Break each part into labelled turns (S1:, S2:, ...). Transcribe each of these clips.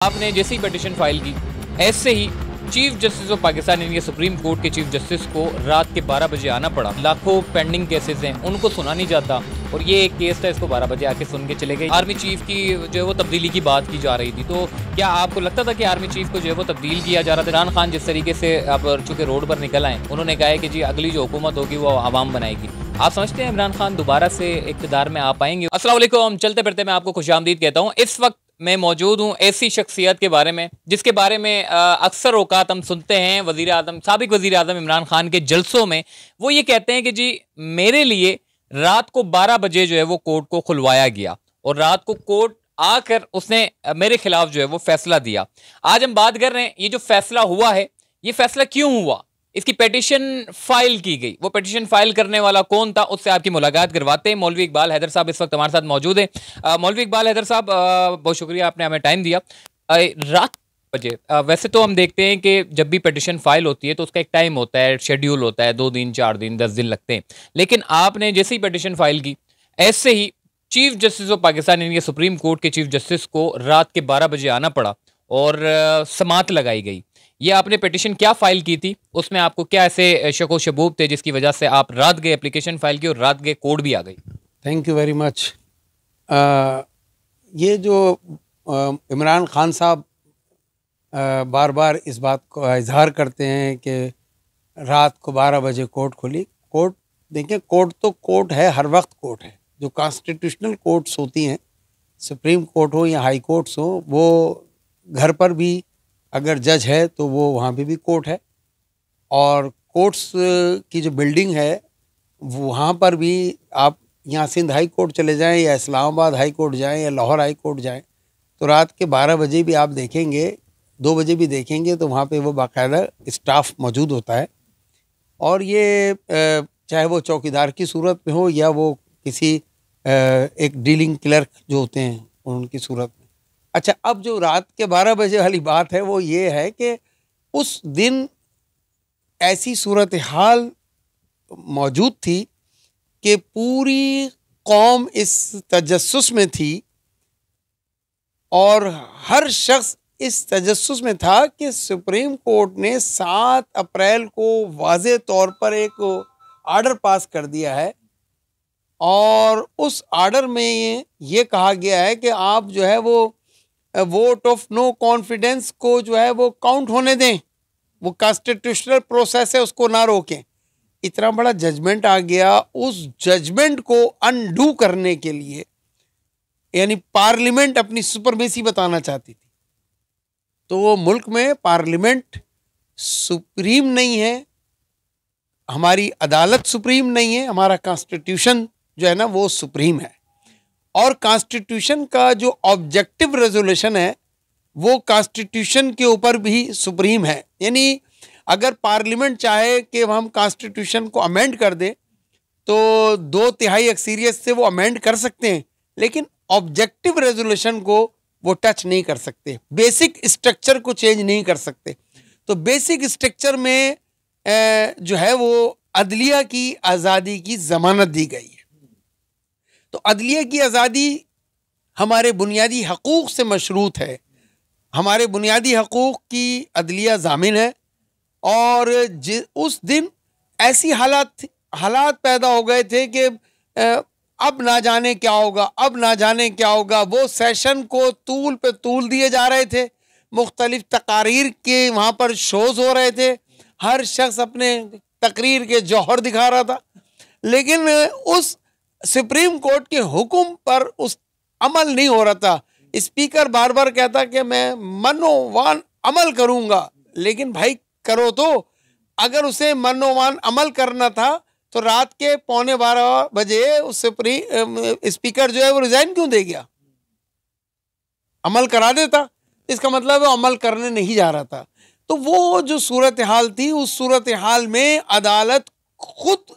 S1: आपने जैसे ही petition file की, ऐसे ही चीफ जस्टिस ऑफ पाकिस्तान यानी सुप्रीम कोर्ट के चीफ जस्टिस को रात के 12 बजे आना पड़ा। लाखों पेंडिंग केसेस हैं, उनको सुना नहीं जाता और ये एक केस था, इसको 12 बजे आके सुन के चले गए। आर्मी चीफ की जो है वो तब्दीली की बात की जा रही थी, तो क्या आपको लगता था कि आर्मी चीफ को जो है वो तब्दील किया जा रहा था? इमरान खान जिस तरीके से अब चूँकि रोड पर निकल आए, उन्होंने कहा है कि जी अगली जो हुकूमत होगी वो आवाम बनाएगी। आप समझते हैं इमरान खान दोबारा से इक़्तिदार में आ पाएंगे? अस्सलाम वालेकुम, चलते फिरते मैं आपको खुशामदीद कहता हूँ। इस वक्त मैं मौजूद हूँ ऐसी शख्सियत के बारे में जिसके बारे में अक्सर औकात हम सुनते हैं वज़ीर आज़म, साबिक़ वज़ीर आज़म इमरान खान के जलसों में। वो ये कहते हैं कि जी मेरे लिए रात को 12 बजे जो है वो कोर्ट को खुलवाया गया और रात को कोर्ट आकर उसने मेरे खिलाफ जो है वो फैसला दिया। आज हम बात कर रहे हैं ये जो फैसला हुआ है, ये फैसला क्यों हुआ, इसकी पिटीशन फाइल की गई। वो पिटीशन फाइल करने वाला कौन था, उससे आपकी मुलाकात करवाते हैं। मौलवी इकबाल हैदर साहब इस वक्त हमारे साथ मौजूद है। मौलवी इकबाल हैदर साहब, बहुत शुक्रिया आपने हमें टाइम दिया। रात बजे वैसे तो हम देखते हैं कि जब भी पिटीशन फाइल होती है तो उसका एक टाइम होता है, शेड्यूल होता है, 2 दिन 4 दिन 10 दिन लगते हैं। लेकिन आपने जैसे ही पिटीशन फाइल की, ऐसे ही चीफ जस्टिस ऑफ पाकिस्तान यानी सुप्रीम कोर्ट के चीफ जस्टिस को रात के 12 बजे आना पड़ा और समात लगाई गई। ये आपने पिटीशन क्या फाइल की थी, उसमें आपको क्या ऐसे शक व शबूब थे जिसकी वजह से आप रात गए एप्लीकेशन फाइल की और रात गए कोर्ट भी आ गई?
S2: Thank you very much. ये जो इमरान खान साहब बार बार इस बात को इजहार करते हैं कि रात को 12 बजे कोर्ट खुली। कोर्ट देखिए, कोर्ट तो कोर्ट है, हर वक्त कोर्ट है। जो कॉन्स्टिट्यूशनल कोर्ट्स होती हैं, सुप्रीम कोर्ट हो या हाई कोर्ट्स हो, वो घर पर भी अगर जज है तो वो वहाँ पे भी कोर्ट है। और कोर्ट्स की जो बिल्डिंग है वहाँ पर भी, आप यहाँ सिंध हाई कोर्ट चले जाएं या इस्लामाबाद हाई कोर्ट जाएं या लाहौर हाई कोर्ट जाएं, तो रात के 12 बजे भी आप देखेंगे, 2 बजे भी देखेंगे, तो वहाँ पे वो बाकायदा स्टाफ मौजूद होता है। और ये चाहे वो चौकीदार की सूरत में हो या वो किसी एक डीलिंग क्लर्क जो होते हैं उनकी सूरत में। अच्छा, अब जो रात के 12 बजे वाली बात है वो ये है कि उस दिन ऐसी सूरत हाल मौजूद थी कि पूरी कौम इस तजस्सुस में थी और हर शख्स इस तजस्सुस में था कि सुप्रीम कोर्ट ने 7 अप्रैल को वाज़े तौर पर एक आर्डर पास कर दिया है और उस आर्डर में ये कहा गया है कि आप जो है वो वोट ऑफ नो कॉन्फिडेंस को जो है वो काउंट होने दें, वो कॉन्स्टिट्यूशनल प्रोसेस है उसको ना रोकें। इतना बड़ा जजमेंट आ गया। उस जजमेंट को अनडू करने के लिए, यानी पार्लियामेंट अपनी सुपरमेसी बताना चाहती थी, तो वो मुल्क में पार्लियामेंट सुप्रीम नहीं है, हमारी अदालत सुप्रीम नहीं है, हमारा कॉन्स्टिट्यूशन जो है ना वो सुप्रीम है। और कॉन्स्टिट्यूशन का जो ऑब्जेक्टिव रेजोल्यूशन है वो कॉन्स्टिट्यूशन के ऊपर भी सुप्रीम है। यानी अगर पार्लियामेंट चाहे कि हम कॉन्स्टिट्यूशन को अमेंड कर दें तो 2/3 अक्सरियत से वो अमेंड कर सकते हैं, लेकिन ऑब्जेक्टिव रेजोल्यूशन को वो टच नहीं कर सकते, बेसिक स्ट्रक्चर को चेंज नहीं कर सकते। तो बेसिक स्ट्रक्चर में जो है वो अदलिया की आज़ादी की ज़मानत दी गई है। तो अदलिया की आज़ादी हमारे बुनियादी हकूक़ से मशरूत है, हमारे बुनियादी हकूक़ की अदलिया ज़ामिन है। और उस दिन ऐसी हालात पैदा हो गए थे कि अब ना जाने क्या होगा, अब ना जाने क्या होगा। वो सेशन को तूल पे तूल दिए जा रहे थे, मुख्तलिफ तकारीर के वहाँ पर शोज़ हो रहे थे, हर शख्स अपने तकरीर के जौहर दिखा रहा था, लेकिन उस सुप्रीम कोर्ट के हुक्म पर उस अमल नहीं हो रहा था। स्पीकर बार बार कहता कि मैं मनोवान अमल करूँगा, लेकिन भाई करो तो। अगर उसे मनोवान अमल करना था तो रात के 11:15 बजे उस स्पीकर जो है वो रिजाइन क्यों दे गया, अमल करा देता। इसका मतलब वो अमल करने नहीं जा रहा था। तो वो जो सूरत हाल थी, उस सूरत हाल में अदालत खुद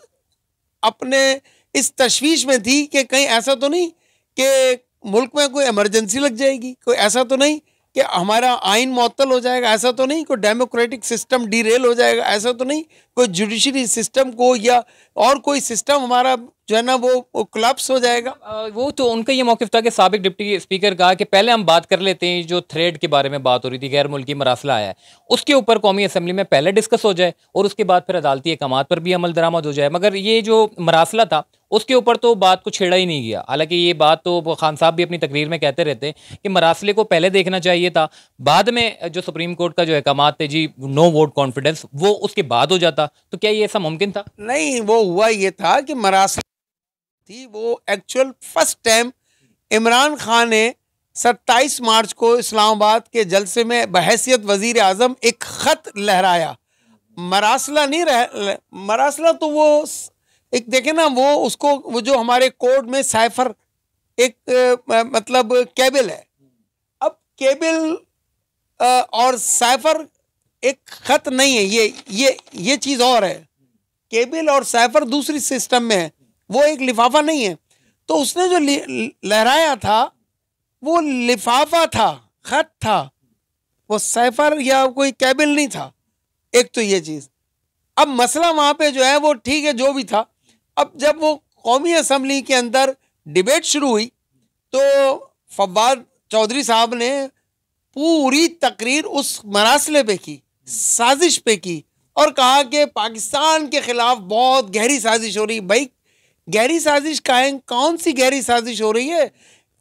S2: अपने इस तशवीश में थी कि कहीं ऐसा तो नहीं कि मुल्क में कोई इमरजेंसी लग जाएगी, कोई ऐसा तो नहीं कि हमारा आइन मुअत्तल हो जाएगा, ऐसा तो नहीं कोई डेमोक्रेटिक सिस्टम डीरेल हो जाएगा, ऐसा तो नहीं कोई जुडिशरी सिस्टम को या और कोई सिस्टम हमारा जो है ना वो कोलैप्स हो जाएगा।
S1: वो तो उनका ये मौक़िफ़ था कि साबिक डिप्टी स्पीकर कहा कि पहले हम बात कर लेते हैं, जो थ्रेड के बारे में बात हो रही थी, गैर मुल्की मरासला आया है, उसके ऊपर कौमी असम्बली में पहले डिस्कस हो जाए और उसके बाद फिर अदालती अहकामात पर भी अमल दरामद हो जाए। मगर ये जो मरासला था उसके ऊपर तो बात को छेड़ा ही नहीं गया। हालांकि ये बात तो खान साहब भी अपनी तकरीर में कहते रहते हैं कि मरासले को पहले देखना चाहिए था, बाद में जो सुप्रीम कोर्ट का जो अहकामात थे जी, नो वोट कॉन्फिडेंस, वो उसके बाद हो जाता। तो क्या ये ऐसा मुमकिन था?
S2: नहीं, वो हुआ ये था कि मरासला थी वो actual first time Imran Khan ने 27 मार्च को इस्लामाबाद के जलसे में बहैसियत वजीर आजम एक खत लहराया। मरासला नहीं रह, मरासला तो वो एक देखे ना, वो उसको वो जो हमारे कोड में साइफर एक मतलब केबल है। अब केबल और साइफर एक खत नहीं है, ये चीज़ और है। केबल और साइफर दूसरी सिस्टम में है, वो एक लिफाफा नहीं है। तो उसने जो लहराया था वो लिफाफा था, खत था, वो साइफर या कोई केबल नहीं था। एक तो ये चीज़। अब मसला वहाँ पे जो है वो ठीक है, जो भी था। अब जब वो कौमी असम्बली के अंदर डिबेट शुरू हुई तो फवाद चौधरी साहब ने पूरी तकरीर उस मरासले पे की, साजिश पे की, और कहा कि पाकिस्तान के खिलाफ बहुत गहरी साजिश हो रही है। भाई गहरी साजिश कौन सी गहरी साजिश हो रही है?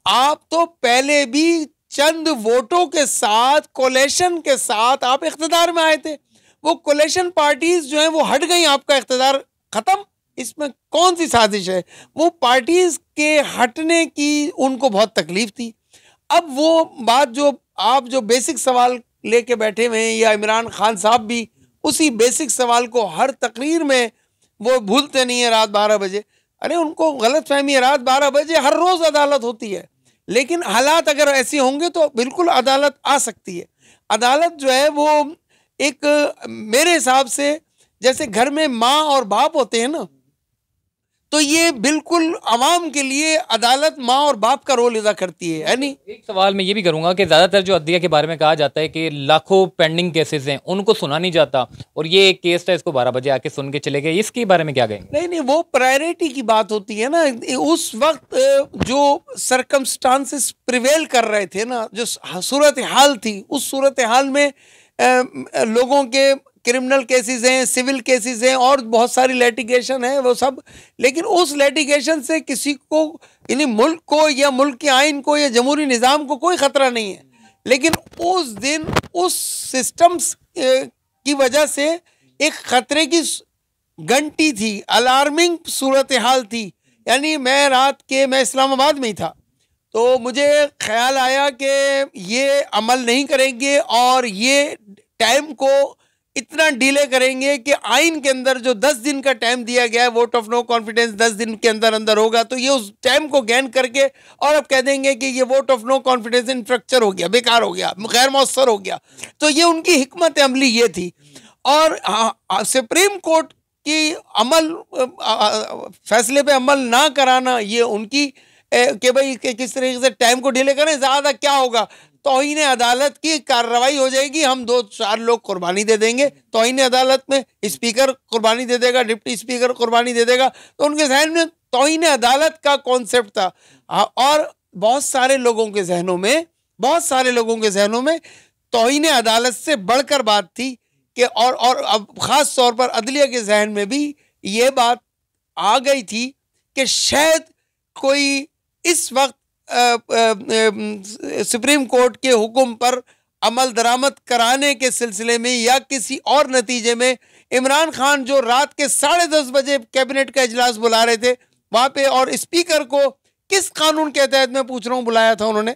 S2: आप तो पहले भी चंद वोटों के साथ, कोलेशन के साथ आप इख्तिदार में आए थे। वो कोलेशन पार्टीज जो हैं वो हट गई, आपका इख्तिदार खत्म। इसमें कौन सी साजिश है? वो पार्टीज के हटने की उनको बहुत तकलीफ थी। अब वो बात जो आप जो बेसिक सवाल लेके बैठे हुए हैं, या इमरान खान साहब भी उसी बेसिक सवाल को हर तकरीर में वो भूलते नहीं है, रात 12 बजे। अरे उनको गलत फहमी है, रात 12 बजे हर रोज़ अदालत होती है, लेकिन हालात अगर ऐसे होंगे तो बिल्कुल अदालत आ सकती है। अदालत जो है वो एक मेरे हिसाब से जैसे घर में माँ और बाप होते हैं ना, तो ये बिल्कुल आवाम के लिए अदालत माँ और बाप का रोल अदा करती है नहीं?
S1: एक सवाल मैं ये भी करूंगा कि ज़्यादातर जो अदलिया के बारे में कहा जाता है कि लाखों पेंडिंग केसेस हैं, उनको सुना नहीं जाता, और ये एक केस था, इसको 12 बजे आके सुन के चले गए। इसके बारे में क्या कहेंगे?
S2: नहीं, वो प्रायोरिटी की बात होती है ना। उस वक्त जो सरकमस्टांसेस प्रिवेल कर रहे थे ना, जो सूरत हाल थी, उस सूरत हाल में लोगों के क्रिमिनल केसेस हैं, सिविल केसेस हैं, और बहुत सारी लिटिगेशन है वो सब। लेकिन उस लिटिगेशन से किसी को, यानी मुल्क को या मुल्क के आइन को या जमहूरी निज़ाम को कोई ख़तरा नहीं है। लेकिन उस दिन उस सिस्टम्स की वजह से एक ख़तरे की घंटी थी, अलार्मिंग सूरत हाल थी। यानी मैं इस्लामाबाद में ही था, तो मुझे ख्याल आया कि ये अमल नहीं करेंगे और ये टाइम को इतना डिले करेंगे कि आइन के अंदर जो 10 दिन का टाइम दिया गया है, वोट ऑफ नो कॉन्फिडेंस 10 दिन के अंदर अंदर होगा, तो ये उस टाइम को गैन करके और अब कह देंगे कि ये वोट ऑफ नो कॉन्फिडेंस इंफ्रैक्चर हो गया, बेकार हो गया, गैर मौसर हो गया। तो ये उनकी हिकमत अमली ये थी। और सुप्रीम कोर्ट की फैसले पे अमल ना कराना, ये उनकी कि भाई किस तरीके से टाइम को डिले करें, ज़्यादा क्या होगा, तौहीन अदालत की कार्रवाई हो जाएगी, हम 2-4 लोग कुर्बानी दे देंगे तौहीन अदालत में, स्पीकर कुर्बानी दे देगा, डिप्टी स्पीकर कुर्बानी दे देगा। तो उनके जहन में तौहीन अदालत का कॉन्सेप्ट था। और बहुत सारे लोगों के जहनों में तौहीन अदालत से बढ़कर बात थी कि और अब ख़ास तौर पर अदलिया के जहन में भी ये बात आ गई थी कि शायद कोई इस वक्त सुप्रीम कोर्ट के हुक्म पर अमल दरामद कराने के सिलसिले में या किसी और नतीजे में इमरान खान जो रात के 10:30 बजे कैबिनेट का इजलास बुला रहे थे वहाँ पे, और स्पीकर को किस कानून के तहत, मैं पूछ रहा हूँ, बुलाया था उन्होंने,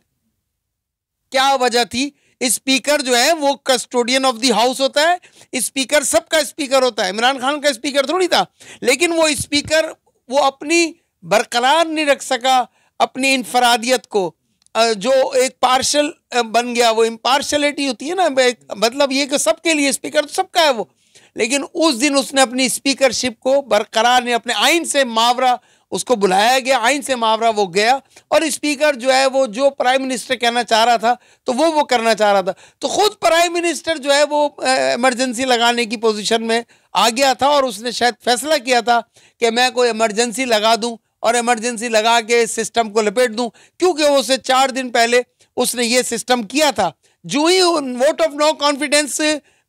S2: क्या वजह थी? स्पीकर जो है वो कस्टोडियन ऑफ द हाउस होता है, स्पीकर सबका स्पीकर होता है, इमरान खान का स्पीकर थोड़ी था। लेकिन वो स्पीकर वो अपनी बरकरार नहीं रख सका अपनी इनफरादियत को, जो एक पार्शल बन गया। वो इम्पार्शलिटी होती है ना, मतलब ये कि सबके लिए स्पीकर तो सबका है वो, लेकिन उस दिन उसने अपनी स्पीकरशिप को बरकरार नहीं, अपने आइन से मावरा उसको बुलाया गया, आइन से मावरा वो गया, और स्पीकर जो है वो जो प्राइम मिनिस्टर कहना चाह रहा था तो वो करना चाह रहा था। तो खुद प्राइम मिनिस्टर जो है वो इमरजेंसी लगाने की पोजीशन में आ गया था, और उसने शायद फैसला किया था कि मैं कोई इमरजेंसी लगा दूं और इमरजेंसी लगा के सिस्टम को लपेट दूं, क्योंकि वो उससे 4 दिन पहले उसने ये सिस्टम किया था। जो ही वोट ऑफ नो कॉन्फिडेंस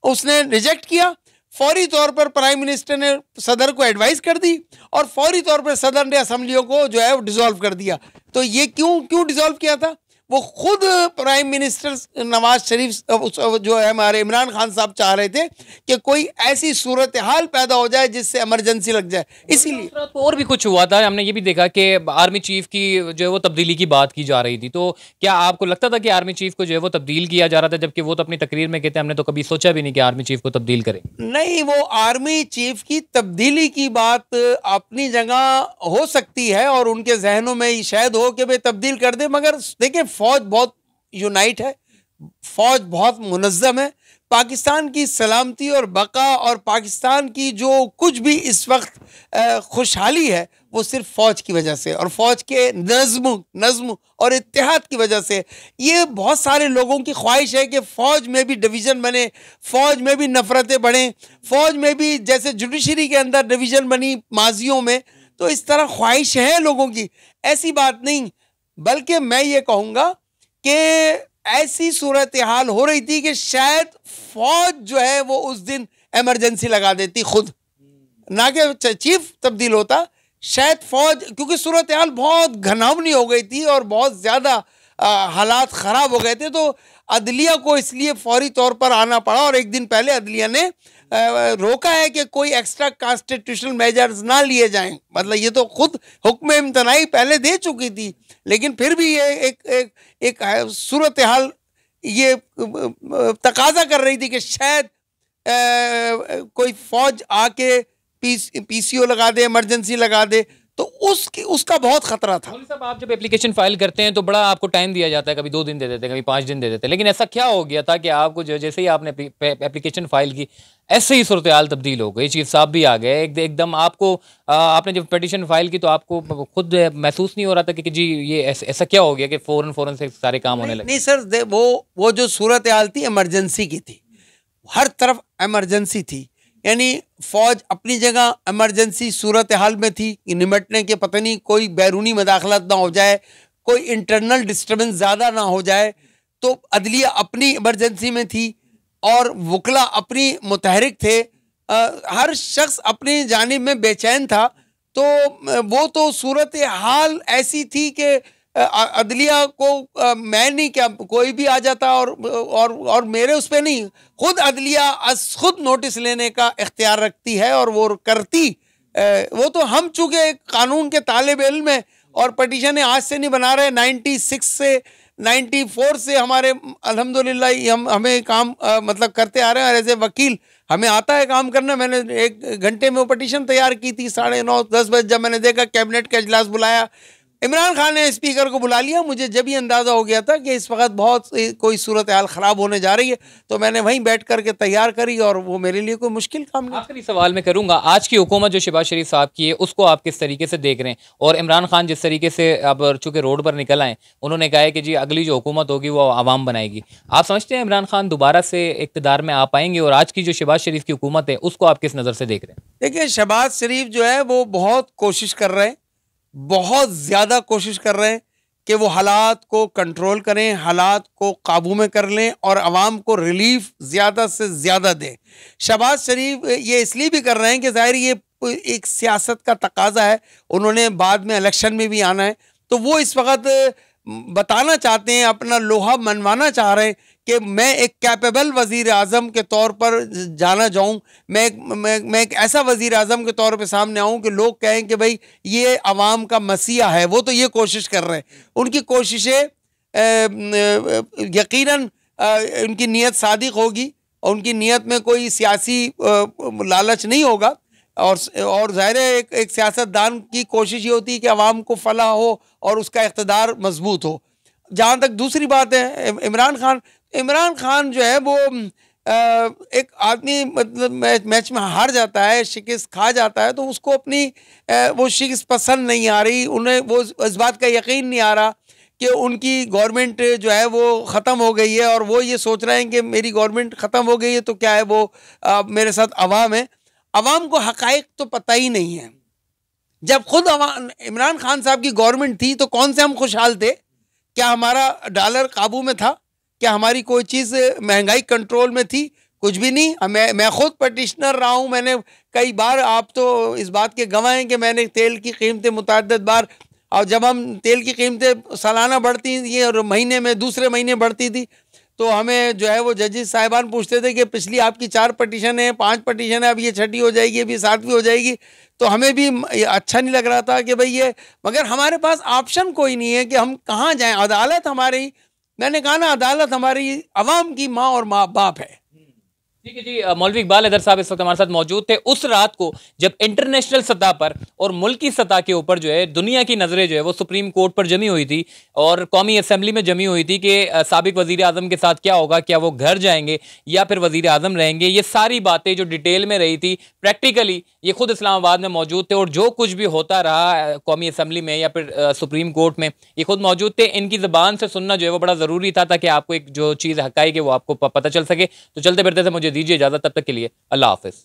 S2: उसने रिजेक्ट किया, फौरी तौर पर प्राइम मिनिस्टर ने सदर को एडवाइस कर दी, और फौरी तौर पर सदर ने असेंबलियों को जो है वो डिसॉल्व कर दिया। तो ये क्यों डिसॉल्व किया था? वो खुद प्राइम मिनिस्टर नवाज शरीफ जो है हमारे इमरान खान साहब चाह रहे थे कि कोई ऐसी सूरत हाल पैदा हो जाए जिससे इमरजेंसी लग जाए, इसीलिए।
S1: तो और भी कुछ हुआ था, हमने ये भी देखा कि आर्मी चीफ की जो है वो तब्दीली की बात की जा रही थी। तो क्या आपको लगता था कि आर्मी चीफ को जो है वो तब्दील किया जा रहा था, जबकि वो तो अपनी तकरीर में कहते हैं हमने तो कभी सोचा भी नहीं कि आर्मी चीफ को तब्दील करें?
S2: नहीं, वो आर्मी चीफ की तब्दीली की बात अपनी जगह हो सकती है और उनके जहनों में शायद हो कि भाई तब्दील कर दे, मगर देखिए फौज बहुत यूनाइट है, फौज बहुत मुनज़्ज़म है। पाकिस्तान की सलामती और बका और पाकिस्तान की जो कुछ भी इस वक्त खुशहाली है वो सिर्फ फौज की वजह से और फौज के नज़्म और इत्तेहाद की वजह से। ये बहुत सारे लोगों की ख्वाहिश है कि फौज में भी डिवीज़न बने, फौज में भी नफरतें बढ़ें, फौज में भी जैसे जुडिशरी के अंदर डिवीज़न बनी माजियों में, तो इस तरह ख्वाहिश है लोगों की। ऐसी बात नहीं, बल्कि मैं ये कहूँगा कि ऐसी सूरत हाल हो रही थी कि शायद फौज जो है वो उस दिन इमरजेंसी लगा देती खुद, ना कि चीफ तब्दील होता। शायद फौज, क्योंकि सूरत हाल बहुत घनावनी हो गई थी और बहुत ज़्यादा हालात ख़राब हो गए थे, तो अदलिया को इसलिए फौरी तौर पर आना पड़ा, और एक दिन पहले अदलिया ने रोका है कि कोई एक्स्ट्रा कॉन्स्टिट्यूशनल मेजर्स ना लिए जाएं। मतलब ये तो खुद हुक्म इम्तनाई पहले दे चुकी थी, लेकिन फिर भी ये एक सूरत हाल ये तकाजा कर रही थी कि शायद कोई फौज आके पीसीओ लगा दे, इमरजेंसी लगा दे, तो उसका बहुत खतरा था।
S1: साहब, आप जब एप्लीकेशन फाइल करते हैं तो बड़ा आपको टाइम दिया जाता है, कभी 2 दिन दे देते हैं, कभी 5 दिन दे देते हैं, लेकिन ऐसा क्या हो गया था कि आपको जो जैसे ही आपने एप्लीकेशन फाइल की ऐसे ही सूरत हाल तब्दील हो गई, चीफ साहब भी आ गए एकदम? आपको आपने जब पिटीशन फाइल की तो आपको खुद महसूस नहीं हो रहा था कि जी ये ऐसा क्या हो गया कि फौरन से सारे काम होने लगे?
S2: नहीं सर, वो जो सूरत हाल थी इमरजेंसी की थी, हर तरफ इमरजेंसी थी, यानी फौज अपनी जगह इमरजेंसी सूरत हाल में थी कि निमटने के, पता नहीं कोई बैरूनी मदाखलत ना हो जाए, कोई इंटरनल डिस्टर्बेंस ज़्यादा ना हो जाए। तो अदलिया अपनी इमरजेंसी में थी और वकला अपनी मुतहरिक थे, हर शख्स अपनी जानिब में बेचैन था। तो वो तो सूरत हाल ऐसी थी कि अदलिया को मैं नहीं, क्या कोई भी आ जाता और मेरे उस पर नहीं, खुद अदलिया खुद नोटिस लेने का इख्तियार रखती है और वो करती। वो तो हम चूँकि कानून के तालिब इल्म है और पटिशन आज से नहीं बना रहे, 96 से 94 से हमारे अल्हम्दुलिल्लाह हमें काम मतलब करते आ रहे हैं, और एज ए वकील हमें आता है काम करना। मैंने 1 घंटे में वो पटिशन तैयार की थी, 9:30-10 बजे जब मैंने देखा कैबिनेट का इजलास बुलाया, इमरान खान ने स्पीकर को बुला लिया, मुझे जब ही अंदाज़ा हो गया था कि इस वक्त बहुत कोई सूरत हाल ख़राब होने जा रही है, तो मैंने वहीं बैठ करके तैयार करी, और वो मेरे लिए कोई मुश्किल काम नहीं।
S1: आखिरी सवाल मैं करूंगा, आज की हुकूमत जो शहबाज शरीफ साहब की है उसको आप किस तरीके से देख रहे हैं? और इमरान खान जिस तरीके से अब चूँकि रोड पर निकल आए, उन्होंने कहा है कि जी अगली जो हुकूमत होगी वो आवाम बनाएगी। आप समझते हैं इमरान खान दोबारा से इक़्तिदार में आ पाएंगे? और आज की जो शहबाज शरीफ की हुकूमत है उसको आप किस नज़र से देख रहे हैं?
S2: देखिए, शहबाज शरीफ जो है वो बहुत कोशिश कर रहे हैं, बहुत ज़्यादा कोशिश कर रहे हैं कि वो हालात को कंट्रोल करें, हालात को काबू में कर लें और आवाम को रिलीफ ज़्यादा से ज़्यादा दें। शहबाज शरीफ ये इसलिए भी कर रहे हैं कि ज़ाहिर ये एक सियासत का तकाजा है, उन्होंने बाद में इलेक्शन में भी आना है, तो वो इस वक्त बताना चाहते हैं, अपना लोहा मनवाना चाह रहे हैं कि मैं एक कैपेबल वज़ीर आज़म के तौर पर जाना जाऊं, मैं एक ऐसा वज़ीर आज़म के तौर पे सामने आऊं कि लोग कहें कि भाई ये आवाम का मसीहा है। वो तो ये कोशिश कर रहे हैं, उनकी कोशिशें यकीनन उनकी नीयत सादिक होगी और उनकी नीयत में कोई सियासी लालच नहीं होगा। और ज़ाहिर है एक सियासतदान की कोशिश ये होती है कि आवाम को फलाह हो और उसका इक़्तिदार मजबूत हो। जहाँ तक दूसरी बात है इमरान खान जो है वो एक आदमी मतलब मैच में हार जाता है, शिकस्त खा जाता है, तो उसको अपनी वो शिकस्त पसंद नहीं आ रही, उन्हें वो इस बात का यकीन नहीं आ रहा कि उनकी गवर्नमेंट जो है वो ख़त्म हो गई है, और वो ये सोच रहे हैं कि मेरी गवर्नमेंट ख़त्म हो गई है तो क्या है, वो मेरे साथ अवाम है। अवाम को हकायक तो पता ही नहीं है। जब खुद इमरान खान साहब की गवर्नमेंट थी तो कौन से हम खुशहाल थे? क्या हमारा डॉलर काबू में था? क्या हमारी कोई चीज़ महंगाई कंट्रोल में थी? कुछ भी नहीं। मैं खुद पटिशनर रहा हूँ, मैंने कई बार, आप तो इस बात के गवाह हैं कि मैंने तेल की कीमतें मुतअद्दिद बार, और जब हम तेल की कीमतें सालाना बढ़ती थी और महीने में दूसरे महीने बढ़ती थी, तो हमें जो है वो जजेस साहिबान पूछते थे कि पिछली आपकी 4 पटिशन है, 5 पटिशन है, अब ये 6ठी हो जाएगी, अभी 7वीं हो जाएगी। तो हमें भी अच्छा नहीं लग रहा था कि भाई ये, मगर हमारे पास ऑप्शन कोई नहीं है कि हम कहाँ जाएं। अदालत हमारी, मैंने कहा ना, अदालत हमारी अवाम की माँ और माँ बाप है।
S1: ठीक है जी। मौलवी इकबाल हैदर साहब इस वक्त हमारे साथ मौजूद थे उस रात को जब इंटरनेशनल सतह पर और मुल्की सतह के ऊपर जो है दुनिया की नजरें जो है वो सुप्रीम कोर्ट पर जमी हुई थी और कौमी असेंबली में जमी हुई थी कि साबिक वजीर आजम के साथ क्या होगा, क्या वो घर जाएंगे या फिर वजीर आजम रहेंगे। ये सारी बातें जो डिटेल में रही थी, प्रैक्टिकली ये खुद इस्लामाबाद में मौजूद थे और जो कुछ भी होता रहा कौमी असेंबली में या फिर सुप्रीम कोर्ट में, ये खुद मौजूद थे। इनकी ज़बान से सुनना जो है वो बड़ा ज़रूरी था ताकि आपको एक जो चीज़ हकाई है वो आपको पता चल सके। तो चलते फिरते थे, मुझे दीजिए इजाज़त, तब तक के लिए अल्लाह हाफिज़।